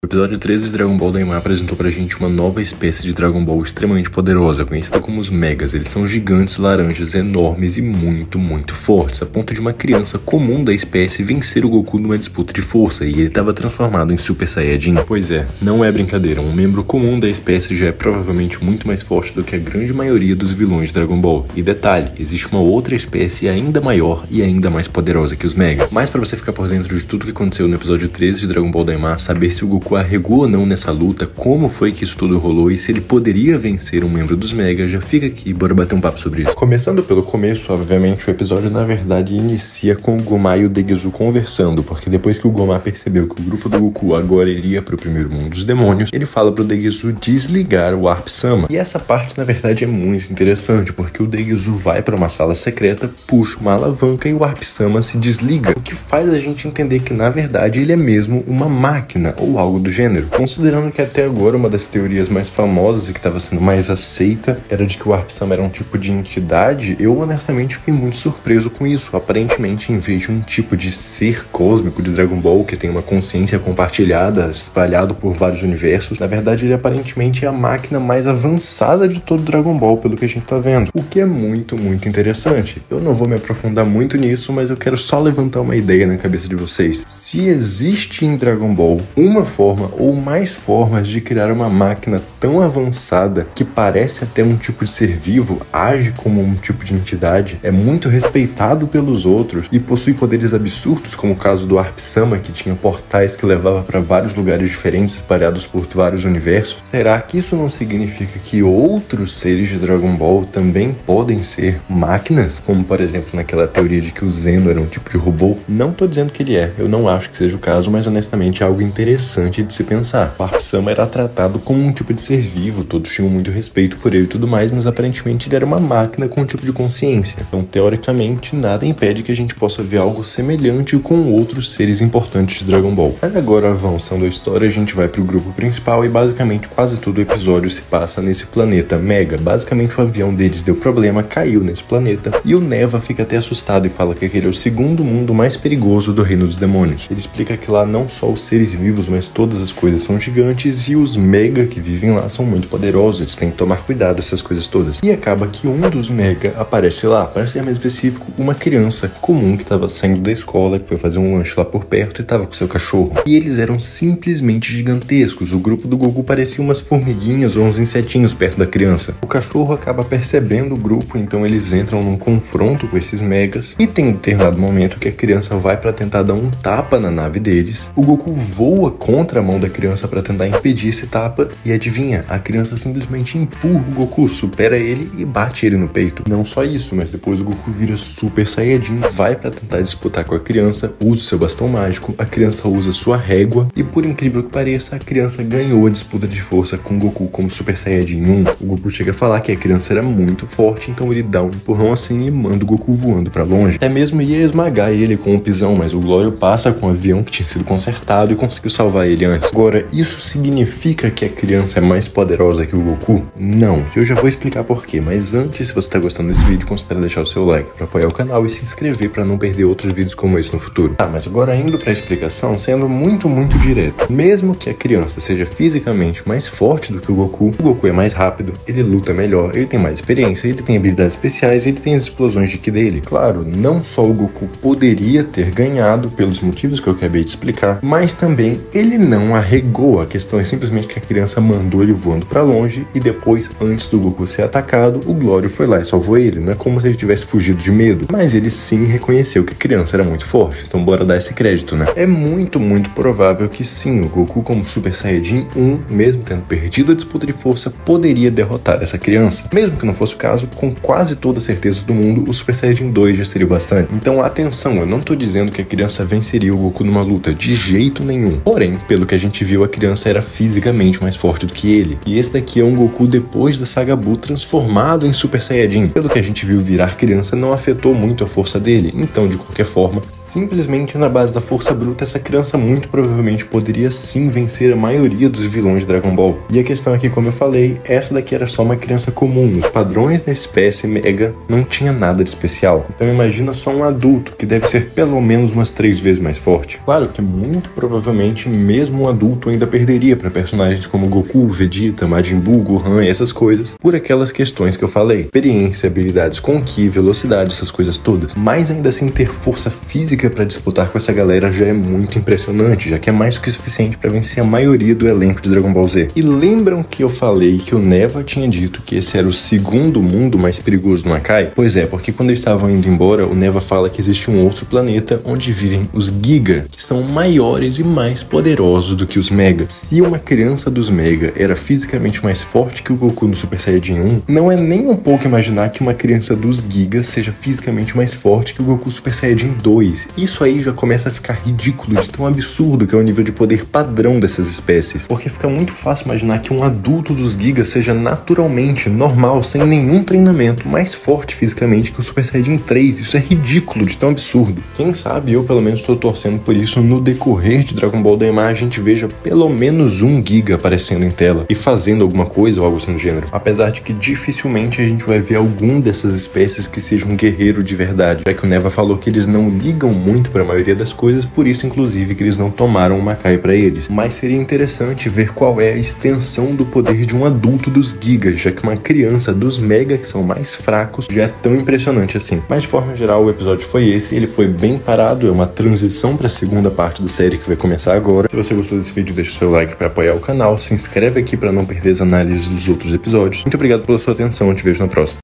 O episódio 13 de Dragon Ball Daima apresentou pra gente uma nova espécie de Dragon Ball extremamente poderosa, conhecida como os Megas. Eles são gigantes laranjas enormes e muito fortes, a ponto de uma criança comum da espécie vencer o Goku numa disputa de força, e ele estava transformado em Super Saiyajin. Pois é, não é brincadeira, um membro comum da espécie já é provavelmente muito mais forte do que a grande maioria dos vilões de Dragon Ball. E detalhe, existe uma outra espécie ainda maior e ainda mais poderosa que os Mega. Mas pra você ficar por dentro de tudo que aconteceu no episódio 13 de Dragon Ball Daima, saber se o Goku arregou ou não nessa luta, como foi que isso tudo rolou e se ele poderia vencer um membro dos Mega, já fica aqui, bora bater um papo sobre isso. Começando pelo começo, obviamente, o episódio na verdade inicia com o Gomá e o Deguzu conversando, porque depois que o Gomá percebeu que o grupo do Goku agora iria pro primeiro mundo dos demônios, ele fala pro Deguzu desligar o Warp Sama. E essa parte na verdade é muito interessante, porque o Deguzu vai pra uma sala secreta, puxa uma alavanca e o Warp Sama se desliga, o que faz a gente entender que na verdade ele é mesmo uma máquina ou algo do gênero. Considerando que até agora uma das teorias mais famosas e que estava sendo mais aceita era de que o Warp Sama era um tipo de entidade, eu honestamente fiquei muito surpreso com isso. Aparentemente, em vez de um tipo de ser cósmico de Dragon Ball que tem uma consciência compartilhada, espalhado por vários universos, na verdade ele aparentemente é a máquina mais avançada de todo Dragon Ball, pelo que a gente tá vendo. O que é muito interessante. Eu não vou me aprofundar muito nisso, mas eu quero só levantar uma ideia na cabeça de vocês. Se existe em Dragon Ball uma forma ou mais formas de criar uma máquina tão avançada que parece até um tipo de ser vivo, age como um tipo de entidade, é muito respeitado pelos outros e possui poderes absurdos, como o caso do Warp Sama, que tinha portais que levava para vários lugares diferentes espalhados por vários universos, será que isso não significa que outros seres de Dragon Ball também podem ser máquinas? Como por exemplo naquela teoria de que o Zeno era um tipo de robô? Não tô dizendo que ele é, eu não acho que seja o caso, mas honestamente é algo interessante de se pensar. O Warp Sama era tratado como um tipo de ser vivo, todos tinham muito respeito por ele e tudo mais, mas aparentemente ele era uma máquina com um tipo de consciência. Então, teoricamente, nada impede que a gente possa ver algo semelhante com outros seres importantes de Dragon Ball. Mas agora, avançando a história, a gente vai pro grupo principal e basicamente quase todo o episódio se passa nesse planeta Mega. Basicamente o avião deles deu problema, caiu nesse planeta, e o Neva fica até assustado e fala que aquele é o segundo mundo mais perigoso do Reino dos Demônios. Ele explica que lá não só os seres vivos, mas todas as coisas são gigantes e os Mega que vivem lá são muito poderosos, eles têm que tomar cuidado dessas coisas todas. E acaba que um dos Mega aparece lá, para ser mais específico, uma criança comum que estava saindo da escola, que foi fazer um lanche lá por perto e estava com seu cachorro. E eles eram simplesmente gigantescos, o grupo do Goku parecia umas formiguinhas ou uns insetinhos perto da criança. O cachorro acaba percebendo o grupo, então eles entram num confronto com esses Megas, e tem um determinado momento que a criança vai para tentar dar um tapa na nave deles. O Goku voa contra a mão da criança para tentar impedir esse tapa, e adivinha, a criança simplesmente empurra o Goku, supera ele e bate ele no peito. Não só isso, mas depois o Goku vira Super Saiyajin, vai para tentar disputar com a criança, usa seu bastão mágico, a criança usa sua régua, e por incrível que pareça, a criança ganhou a disputa de força com o Goku como Super Saiyajin 1. O Goku chega a falar que a criança era muito forte, então ele dá um empurrão assim e manda o Goku voando para longe. Até mesmo ia esmagar ele com um pisão, mas o Glório passa com o avião que tinha sido consertado e conseguiu salvar ele antes. Agora, isso significa que a criança é mais poderosa que o Goku? Não, eu já vou explicar por quê, mas antes, se você tá gostando desse vídeo, considere deixar o seu like para apoiar o canal e se inscrever para não perder outros vídeos como esse no futuro. Mas agora indo pra explicação, sendo muito direto. Mesmo que a criança seja fisicamente mais forte do que o Goku é mais rápido, ele luta melhor, ele tem mais experiência, ele tem habilidades especiais, ele tem as explosões de ki dele. Claro, não só o Goku poderia ter ganhado pelos motivos que eu acabei de explicar, mas também ele não arregou. A questão é simplesmente que a criança mandou ele voando pra longe e depois, antes do Goku ser atacado, o Glório foi lá e salvou ele. Não é como se ele tivesse fugido de medo, mas ele sim reconheceu que a criança era muito forte, então bora dar esse crédito, né? É muito provável que sim, o Goku como Super Saiyajin 1, mesmo tendo perdido a disputa de força, poderia derrotar essa criança. Mesmo que não fosse o caso, com quase toda a certeza do mundo, o Super Saiyajin 2 já seria bastante. Então atenção, eu não tô dizendo que a criança venceria o Goku numa luta, de jeito nenhum. Porém, pelo que a gente viu, a criança era fisicamente mais forte do que ele. E esse daqui é um Goku depois da Saga Buu transformado em Super Saiyajin. Pelo que a gente viu virar criança, não afetou muito a força dele. Então, de qualquer forma, simplesmente na base da força bruta, essa criança muito provavelmente poderia sim vencer a maioria dos vilões de Dragon Ball. E a questão aqui, como eu falei, essa daqui era só uma criança comum. Nos padrões da espécie Mega, não tinha nada de especial. Então imagina só um adulto, que deve ser pelo menos umas 3 vezes mais forte. Claro que muito provavelmente, mesmo mesmo um adulto ainda perderia para personagens como Goku, Vegeta, Majin Buu, Gohan e essas coisas, por aquelas questões que eu falei. Experiência, habilidades com Ki, velocidade, essas coisas todas. Mas ainda assim ter força física para disputar com essa galera já é muito impressionante, já que é mais do que suficiente para vencer a maioria do elenco de Dragon Ball Z. E lembram que eu falei que o Neva tinha dito que esse era o segundo mundo mais perigoso do Makai? Pois é, porque quando eles estavam indo embora, o Neva fala que existe um outro planeta onde vivem os Giga, que são maiores e mais poderosos do que os Mega. Se uma criança dos Mega era fisicamente mais forte que o Goku no Super Saiyajin 1, não é nem um pouco imaginar que uma criança dos Giga seja fisicamente mais forte que o Goku Super Saiyajin 2. Isso aí já começa a ficar ridículo de tão absurdo que é o nível de poder padrão dessas espécies, porque fica muito fácil imaginar que um adulto dos Giga seja naturalmente, normal, sem nenhum treinamento, mais forte fisicamente que o Super Saiyajin 3. Isso é ridículo de tão absurdo. Quem sabe eu pelo menos estou torcendo por isso no decorrer de Dragon Ball Daima a gente veja pelo menos um Giga aparecendo em tela e fazendo alguma coisa ou algo assim do gênero. Apesar de que dificilmente a gente vai ver algum dessas espécies que seja um guerreiro de verdade, já que o Neva falou que eles não ligam muito para a maioria das coisas, por isso inclusive que eles não tomaram o Makai para eles. Mas seria interessante ver qual é a extensão do poder de um adulto dos Gigas, já que uma criança dos Mega, que são mais fracos, já é tão impressionante assim. Mas de forma geral o episódio foi esse, ele foi bem parado, é uma transição para a segunda parte da série que vai começar agora. Se você gostou desse vídeo, deixa o seu like para apoiar o canal, se inscreve aqui para não perder as análises dos outros episódios. Muito obrigado pela sua atenção, eu te vejo na próxima.